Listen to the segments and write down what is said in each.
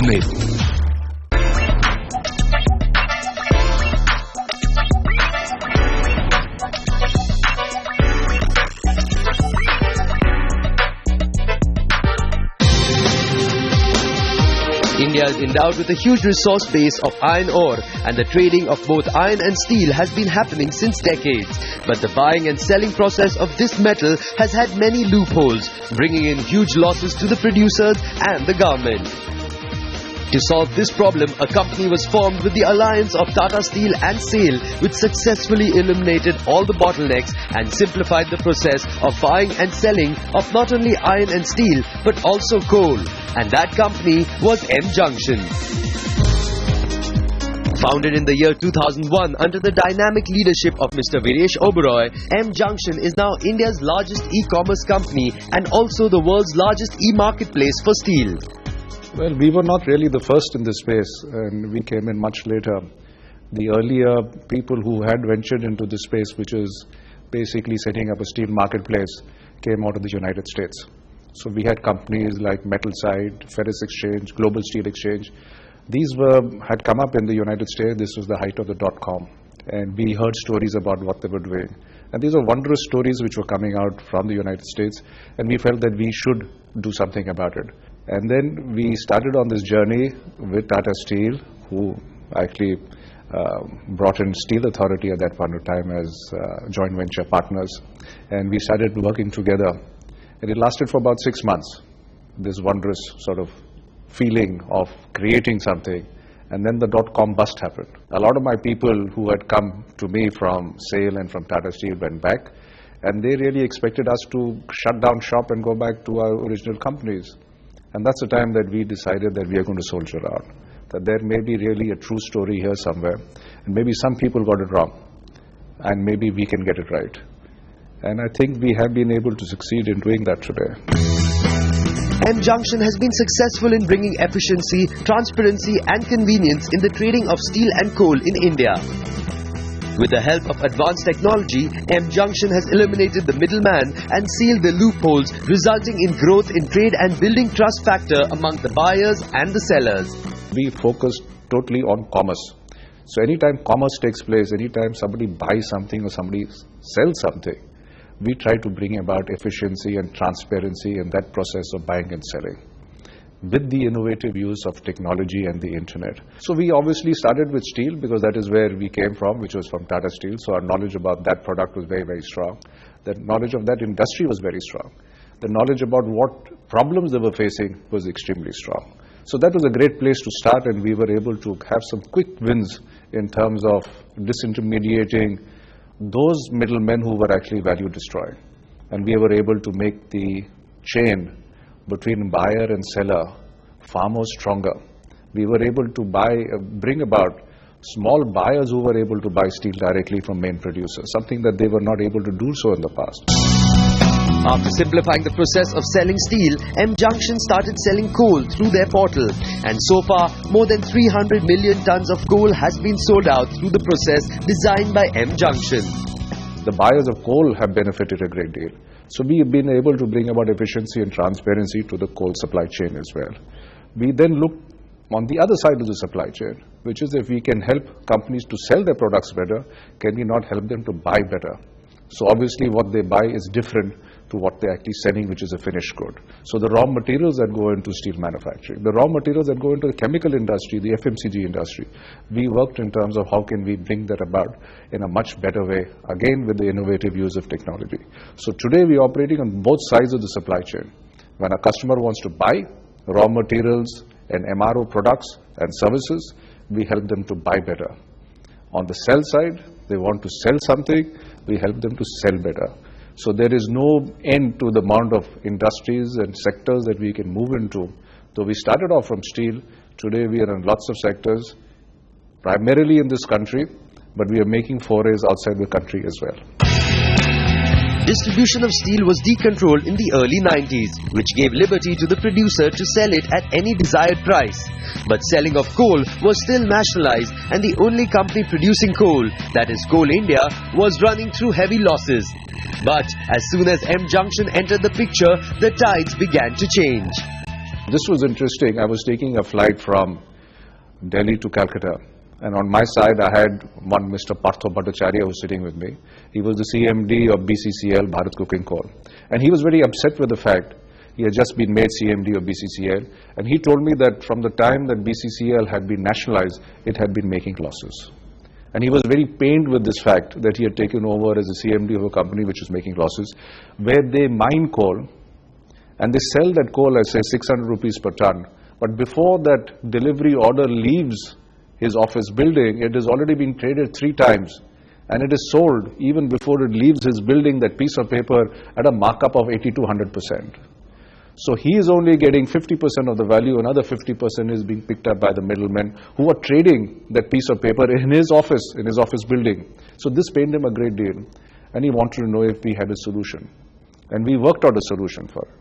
unit. India is endowed with a huge resource base of iron ore, and the trading of both iron and steel has been happening since decades. But the buying and selling process of this metal has had many loopholes, bringing in huge losses to the producers and the government. To solve this problem, a company was formed with the alliance of Tata Steel and SAIL, which successfully eliminated all the bottlenecks and simplified the process of buying and selling of not only iron and steel but also coal. And that company was Mjunction. Founded in the year 2001 under the dynamic leadership of Mr. Viresh Oberoi, Mjunction is now India's largest e-commerce company and also the world's largest e-marketplace for steel. Well, we were not really the first in this space, and we came in much later. The earlier people who had ventured into this space, which is basically setting up a steel marketplace, came out of the United States. So we had companies like Metalside, Ferrous Exchange, Global Steel Exchange. These had come up in the United States. This was the height of the .com, and we heard stories about what they were doing. And these are wondrous stories which were coming out from the United States, and we felt that we should do something about it. And then we started on this journey with Tata Steel, who actually brought in Steel Authority at that point of time as joint venture partners. And we started working together. And it lasted for about 6 months, this wondrous sort of feeling of creating something. And then the .com bust happened. A lot of my people who had come to me from SAIL and from Tata Steel went back. And they really expected us to shut down shop and go back to our original companies. And that's the time that we decided that we are going to soldier on, that there may be really a true story here somewhere, and maybe some people got it wrong, and maybe we can get it right. And I think we have been able to succeed in doing that today. Mjunction has been successful in bringing efficiency, transparency and convenience in the trading of steel and coal in India. With the help of advanced technology, Mjunction has eliminated the middleman and sealed the loopholes, resulting in growth in trade and building trust factor among the buyers and the sellers. We focus totally on commerce. So anytime commerce takes place, anytime somebody buys something or somebody sells something, we try to bring about efficiency and transparency in that process of buying and selling, with the innovative use of technology and the internet. So we obviously started with steel because that is where we came from, which was from Tata Steel. So our knowledge about that product was very, very strong. The knowledge of that industry was very strong. The knowledge about what problems they were facing was extremely strong. So that was a great place to start, and we were able to have some quick wins in terms of disintermediating those middlemen who were actually value destroying. And we were able to make the chain between buyer and seller far more stronger. We were able to bring about small buyers who were able to buy steel directly from main producers, something that they were not able to do so in the past. After simplifying the process of selling steel, Mjunction started selling coal through their portal. And so far, more than 300 million tons of coal has been sold out through the process designed by Mjunction. The buyers of coal have benefited a great deal. So we have been able to bring about efficiency and transparency to the coal supply chain as well. We then look on the other side of the supply chain, which is if we can help companies to sell their products better, can we not help them to buy better? So obviously what they buy is different to what they're actually selling, which is a finished good. So the raw materials that go into steel manufacturing, the raw materials that go into the chemical industry, the FMCG industry, we worked in terms of how can we bring that about in a much better way, again with the innovative use of technology. So today we're operating on both sides of the supply chain. When a customer wants to buy raw materials and MRO products and services, we help them to buy better. On the sell side, they want to sell something, we help them to sell better. So there is no end to the amount of industries and sectors that we can move into. So we started off from steel. Today we are in lots of sectors, primarily in this country, but we are making forays outside the country as well. Distribution of steel was decontrolled in the early 90s, which gave liberty to the producer to sell it at any desired price. But selling of coal was still nationalized, and the only company producing coal, that is Coal India, was running through heavy losses. But as soon as Mjunction entered the picture, the tides began to change. This was interesting. I was taking a flight from Delhi to Calcutta, and on my side I had one Mr. Partho Bhattacharya who was sitting with me. He was the CMD of BCCL, Bharat Cooking Coal, and he was very upset with the fact he had just been made CMD of BCCL, and he told me that from the time that BCCL had been nationalized, it had been making losses. And he was very pained with this fact that he had taken over as a CMD of a company which was making losses, where they mine coal and they sell that coal at say 600 rupees per ton. But before that delivery order leaves his office building, it has already been traded 3 times. And it is sold even before it leaves his building, that piece of paper, at a markup of 80 to 100%. So he is only getting 50% of the value, another 50% is being picked up by the middlemen who are trading that piece of paper in his office building. So this pained him a great deal, and he wanted to know if we had a solution. And we worked out a solution for it.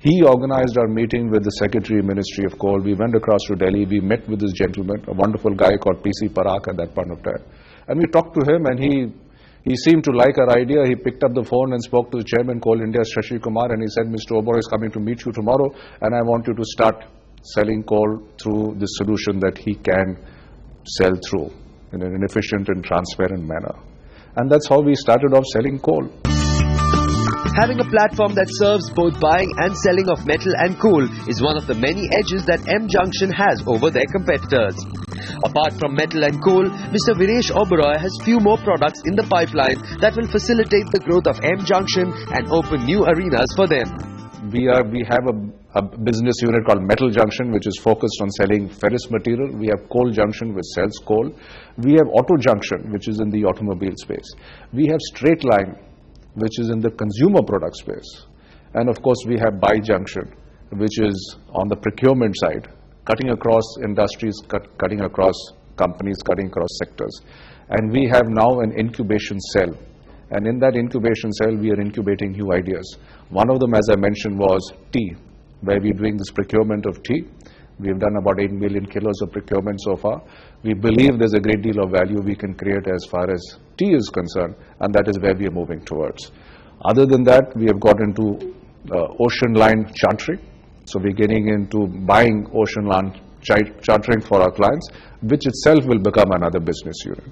He organized our meeting with the Secretary Ministry of Coal. We went across to Delhi, we met with this gentleman, a wonderful guy called PC Parak at that point of time. And we talked to him, and he seemed to like our idea. He picked up the phone and spoke to the Chairman, Coal India, Shashi Kumar, and he said, Mr. Oberoi is coming to meet you tomorrow, and I want you to start selling coal through the solution that he can sell through in an efficient and transparent manner. And that's how we started off selling coal. Having a platform that serves both buying and selling of metal and coal is one of the many edges that Mjunction has over their competitors. Apart from metal and coal, Mr. Viresh Oberoi has few more products in the pipeline that will facilitate the growth of Mjunction and open new arenas for them. We have a business unit called Metal Junction, which is focused on selling ferrous material. We have Coal Junction, which sells coal. We have Auto Junction, which is in the automobile space. We have Straight Line, which is in the consumer product space. And of course, we have Buy Junction, which is on the procurement side, cutting across industries, cutting across companies, cutting across sectors. And we have now an incubation cell. And in that incubation cell, we are incubating new ideas. One of them, as I mentioned, was tea, where we're doing this procurement of tea. We've done about 8 million kilos of procurement so far. We believe there's a great deal of value we can create as far as tea is concerned, and that is where we are moving towards. Other than that, we have got into ocean line chartering. So we're getting into buying ocean line chartering for our clients, which itself will become another business unit.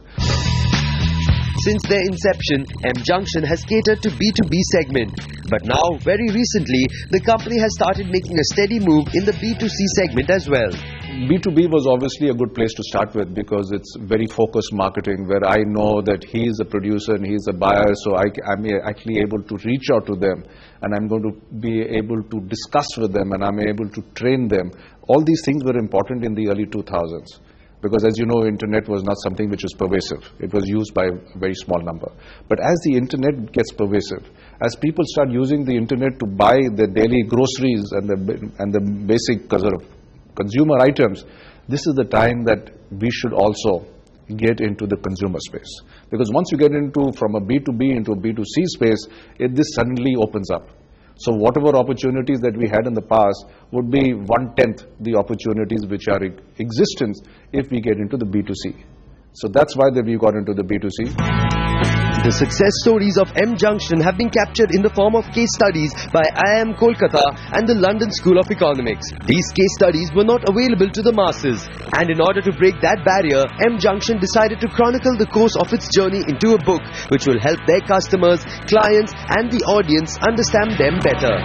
Since their inception, Mjunction has catered to B2B segment. But now, very recently, the company has started making a steady move in the B2C segment as well. B2B was obviously a good place to start with because it's very focused marketing where I know that he is a producer and he is a buyer, so I'm actually able to reach out to them and I'm going to be able to discuss with them and I'm able to train them. All these things were important in the early 2000s. Because as you know, internet was not something which was pervasive. It was used by a very small number. But as the internet gets pervasive, as people start using the internet to buy their daily groceries and the basic sort of consumer items, this is the time that we should also get into the consumer space. Because once you get into from a B2B into a B2C space, this suddenly opens up. So whatever opportunities that we had in the past would be 1/10 the opportunities which are in existence if we get into the B2C. So that's why we got into the B2C. The success stories of Mjunction have been captured in the form of case studies by IIM Kolkata and the London School of Economics. These case studies were not available to the masses, and in order to break that barrier, Mjunction decided to chronicle the course of its journey into a book which will help their customers, clients and the audience understand them better.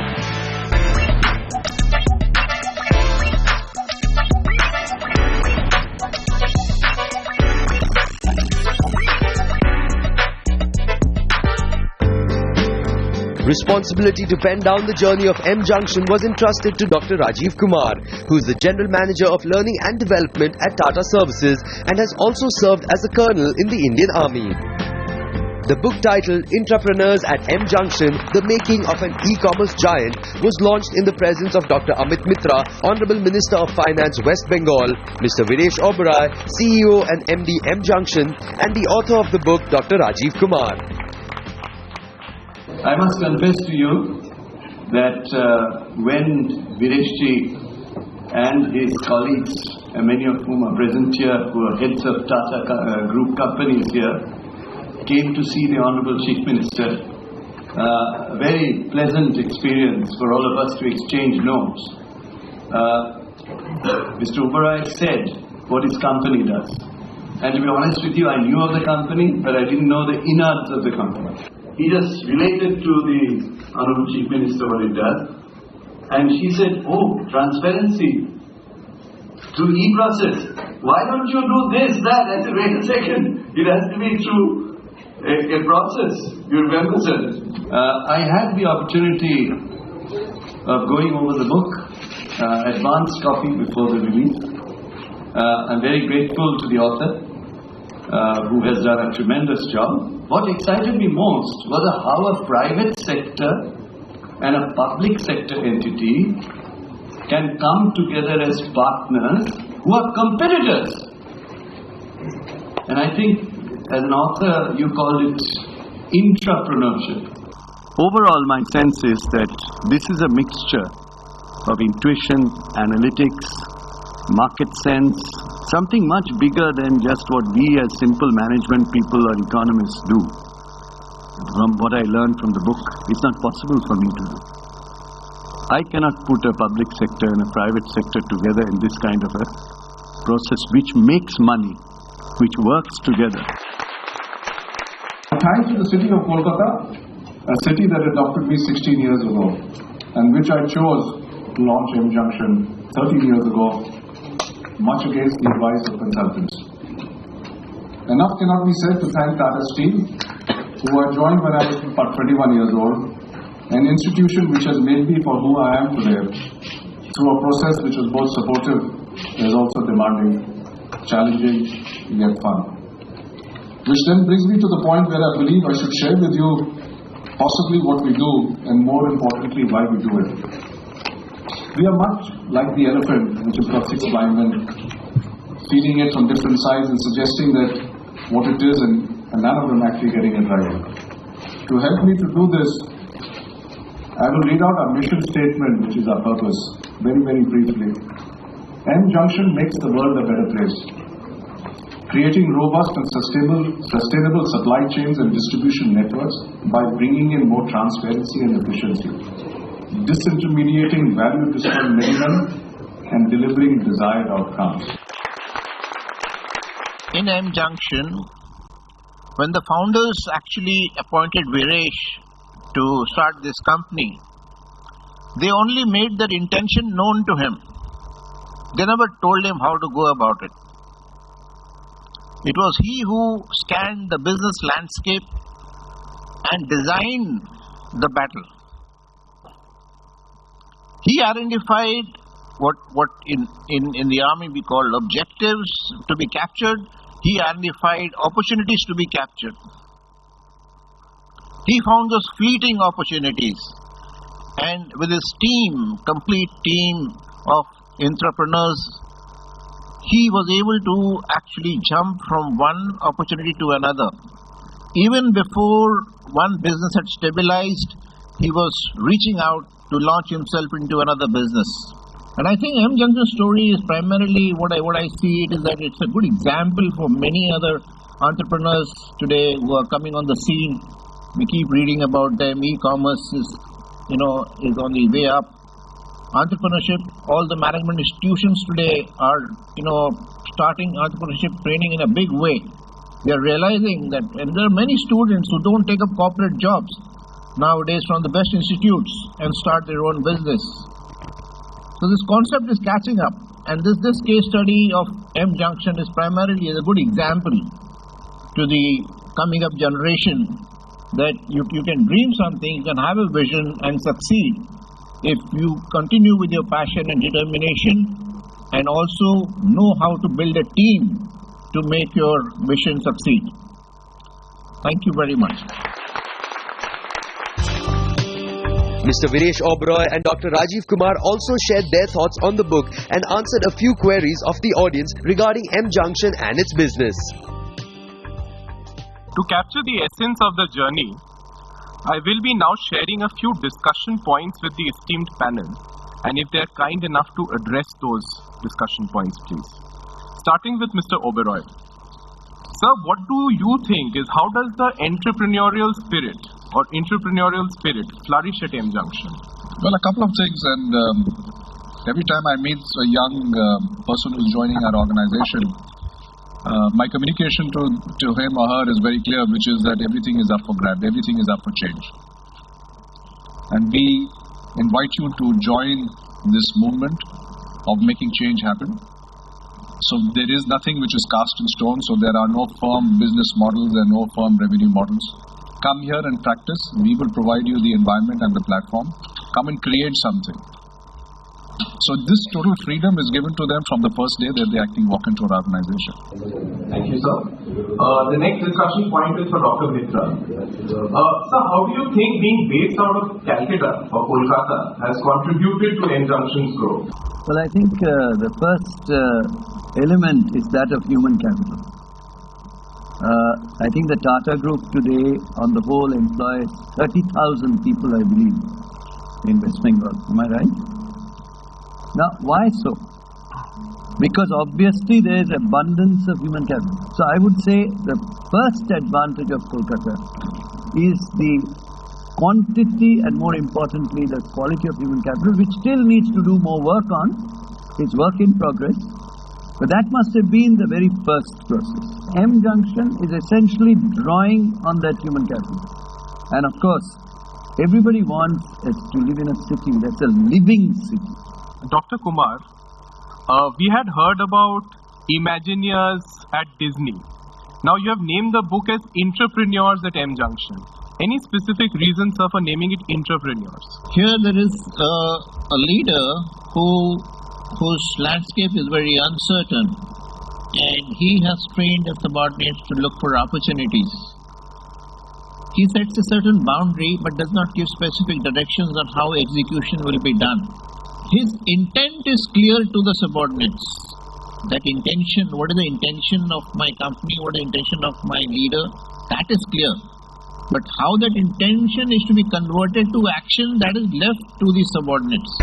Responsibility to pen down the journey of Mjunction was entrusted to Dr. Rajiv Kumar, who is the General Manager of Learning and Development at Tata Services and has also served as a colonel in the Indian Army. The book titled Intrapreneurs at Mjunction, The Making of an E-Commerce Giant was launched in the presence of Dr. Amit Mitra, Honorable Minister of Finance West Bengal, Mr. Viresh Oberoi, CEO and MD Mjunction, and the author of the book, Dr. Rajiv Kumar. I must confess to you that when Vireshji and his colleagues, many of whom are present here, who are heads of Tata Group companies here, came to see the Honorable Chief Minister, a very pleasant experience for all of us to exchange notes. Mr. Oberoi said what his company does. And to be honest with you, I knew of the company, but I didn't know the innards of the company. He just related to the Honorable Chief Minister what it does. And she said, oh, transparency through e-process. Why don't you do this, that? I said, wait a second. It has to be through a process. You remember, sir? I had the opportunity of going over the book, advanced copy before the release. I'm very grateful to the author, who has done a tremendous job. What excited me most was how a private sector and a public sector entity can come together as partners who are competitors. And I think, as an author, you call it intrapreneurship. Overall, my sense is that this is a mixture of intuition, analytics, market sense, something much bigger than just what we as simple management people or economists do. From what I learned from the book, it's not possible for me to do. I cannot put a public sector and a private sector together in this kind of a process which makes money, which works together. Thanks to the city of Kolkata, a city that adopted me 16 years ago, and which I chose to launch Mjunction 13 years ago, much against the advice of consultants. Enough cannot be said to thank Tata Steel, who I joined when I was about 21 years old, an institution which has made me for who I am today, through a process which was both supportive and also demanding, challenging, yet fun. Which then brings me to the point where I believe I should share with you possibly what we do, and more importantly, why we do it. We are much like the elephant, which has got 6 blind men, feeding it from different sides and suggesting that what it is, and none of them actually getting it right. To help me to do this, I will read out our mission statement, which is our purpose, very, very briefly. Mjunction makes the world a better place, creating robust and sustainable supply chains and distribution networks by bringing in more transparency and efficiency, disintermediating value to small middlemen, and delivering desired outcomes. In Mjunction, when the founders actually appointed Viresh to start this company, they only made their intention known to him. They never told him how to go about it. It was he who scanned the business landscape and designed the battle. He identified what in the army we call objectives to be captured. He identified opportunities to be captured. He found those fleeting opportunities, and with his team, complete team of entrepreneurs, he was able to actually jump from one opportunity to another. Even before one business had stabilized, he was reaching out to launch himself into another business. And I think Mjunction's story is primarily what I see it is that it's a good example for many other entrepreneurs today who are coming on the scene. We keep reading about them. E-commerce is on the way up. Entrepreneurship, all the management institutions today are, starting entrepreneurship training in a big way. They are realizing that, and there are many students who don't take up corporate jobs nowadays from the best institutes and start their own business. So this concept is catching up, and this case study of Mjunction is primarily a good example to the coming up generation that you can dream something, you can have a vision and succeed if you continue with your passion and determination, and also know how to build a team to make your vision succeed. Thank you very much. Mr. Viresh Oberoi and Dr. Rajiv Kumar also shared their thoughts on the book and answered a few queries of the audience regarding Mjunction and its business. To capture the essence of the journey, I will be now sharing a few discussion points with the esteemed panel, and if they are kind enough to address those discussion points, please. Starting with Mr. Oberoi. Sir, what do you think is how does the entrepreneurial spirit flourish at Mjunction? Well, a couple of things, and Every time I meet a young person who's joining our organization, my communication to him or her is very clear, which is that everything is up for grab, everything is up for change. And we invite you to join this movement of making change happen. So there is nothing which is cast in stone, so there are no firm business models and no firm revenue models. Come here and practice. We will provide you the environment and the platform. Come and create something. So this total freedom is given to them from the first day that they actually walk into our organization. Thank you, sir. The next discussion point is for Dr. Mitra. Sir, how do you think being based out of Calcutta or Kolkata has contributed to Mjunction's growth? Well, I think the first element is that of human capital. I think the Tata Group today on the whole employs 30,000 people, I believe, in West Bengal. Am I right? Now, why so? Because obviously there is abundance of human capital. So I would say the first advantage of Kolkata is the quantity and more importantly the quality of human capital, which still needs to do more work on. It's work in progress. But that must have been the very first process. Mjunction is essentially drawing on that human capital. And of course, everybody wants to live in a city that's a living city. Dr. Kumar, we had heard about Imagineers at Disney. Now you have named the book as Entrepreneurs at Mjunction. Any specific reasons, sir, for naming it Entrepreneurs? Here there is a leader whose landscape is very uncertain, and he has trained his subordinates to look for opportunities. He sets a certain boundary but does not give specific directions on how execution will be done. His intent is clear to the subordinates. That intention, what is the intention of my company, what is the intention of my leader, that is clear. But how that intention is to be converted to action, that is left to the subordinates.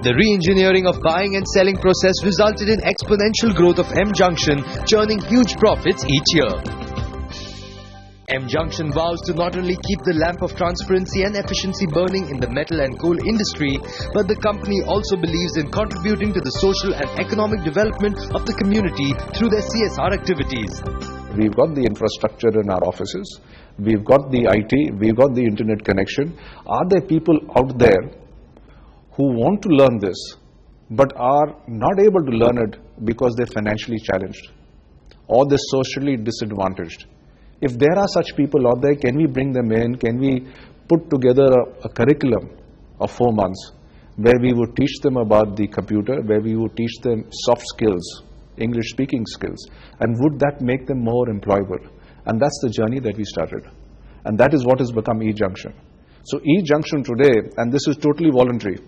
The re-engineering of buying and selling process resulted in exponential growth of Mjunction, churning huge profits each year. Mjunction vows to not only keep the lamp of transparency and efficiency burning in the metal and coal industry, but the company also believes in contributing to the social and economic development of the community through their CSR activities. We've got the infrastructure in our offices, we've got the IT, we've got the internet connection. Are there people out there who want to learn this but are not able to learn it because they're financially challenged or they're socially disadvantaged? If there are such people out there, can we bring them in? Can we put together a curriculum of 4 months where we would teach them about the computer, where we would teach them soft skills, English speaking skills, and would that make them more employable? And that's the journey that we started, and that is what has become E-Junction. So E-Junction today, and this is totally voluntary.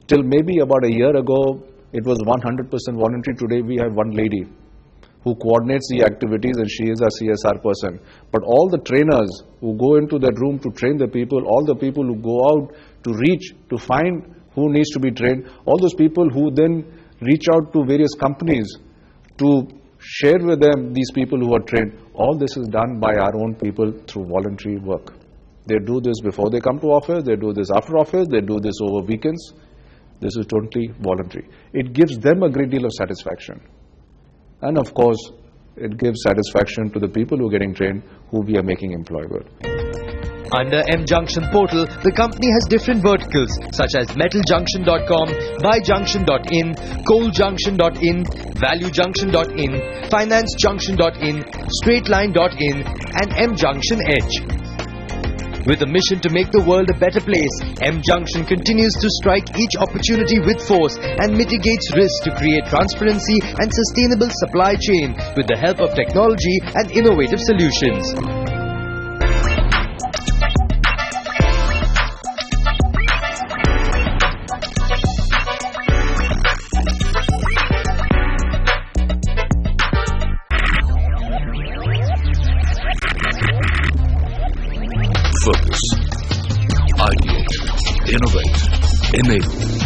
Till maybe about a year ago, it was 100% voluntary. Today we have one lady who coordinates the activities, and she is our CSR person. But all the trainers who go into that room to train the people, all the people who go out to reach, to find who needs to be trained, all those people who then reach out to various companies to share with them these people who are trained, all this is done by our own people through voluntary work. They do this before they come to office, they do this after office, they do this over weekends. This is totally voluntary. It gives them a great deal of satisfaction. And of course, it gives satisfaction to the people who are getting trained, who we are making employable. Under Mjunction portal, the company has different verticals such as metaljunction.com, buyjunction.in, coaljunction.in, valuejunction.in, financejunction.in, straightline.in and Mjunction Edge. With a mission to make the world a better place, Mjunction continues to strike each opportunity with force and mitigates risks to create transparency and sustainable supply chain with the help of technology and innovative solutions. Focus, ideate, innovate, enable.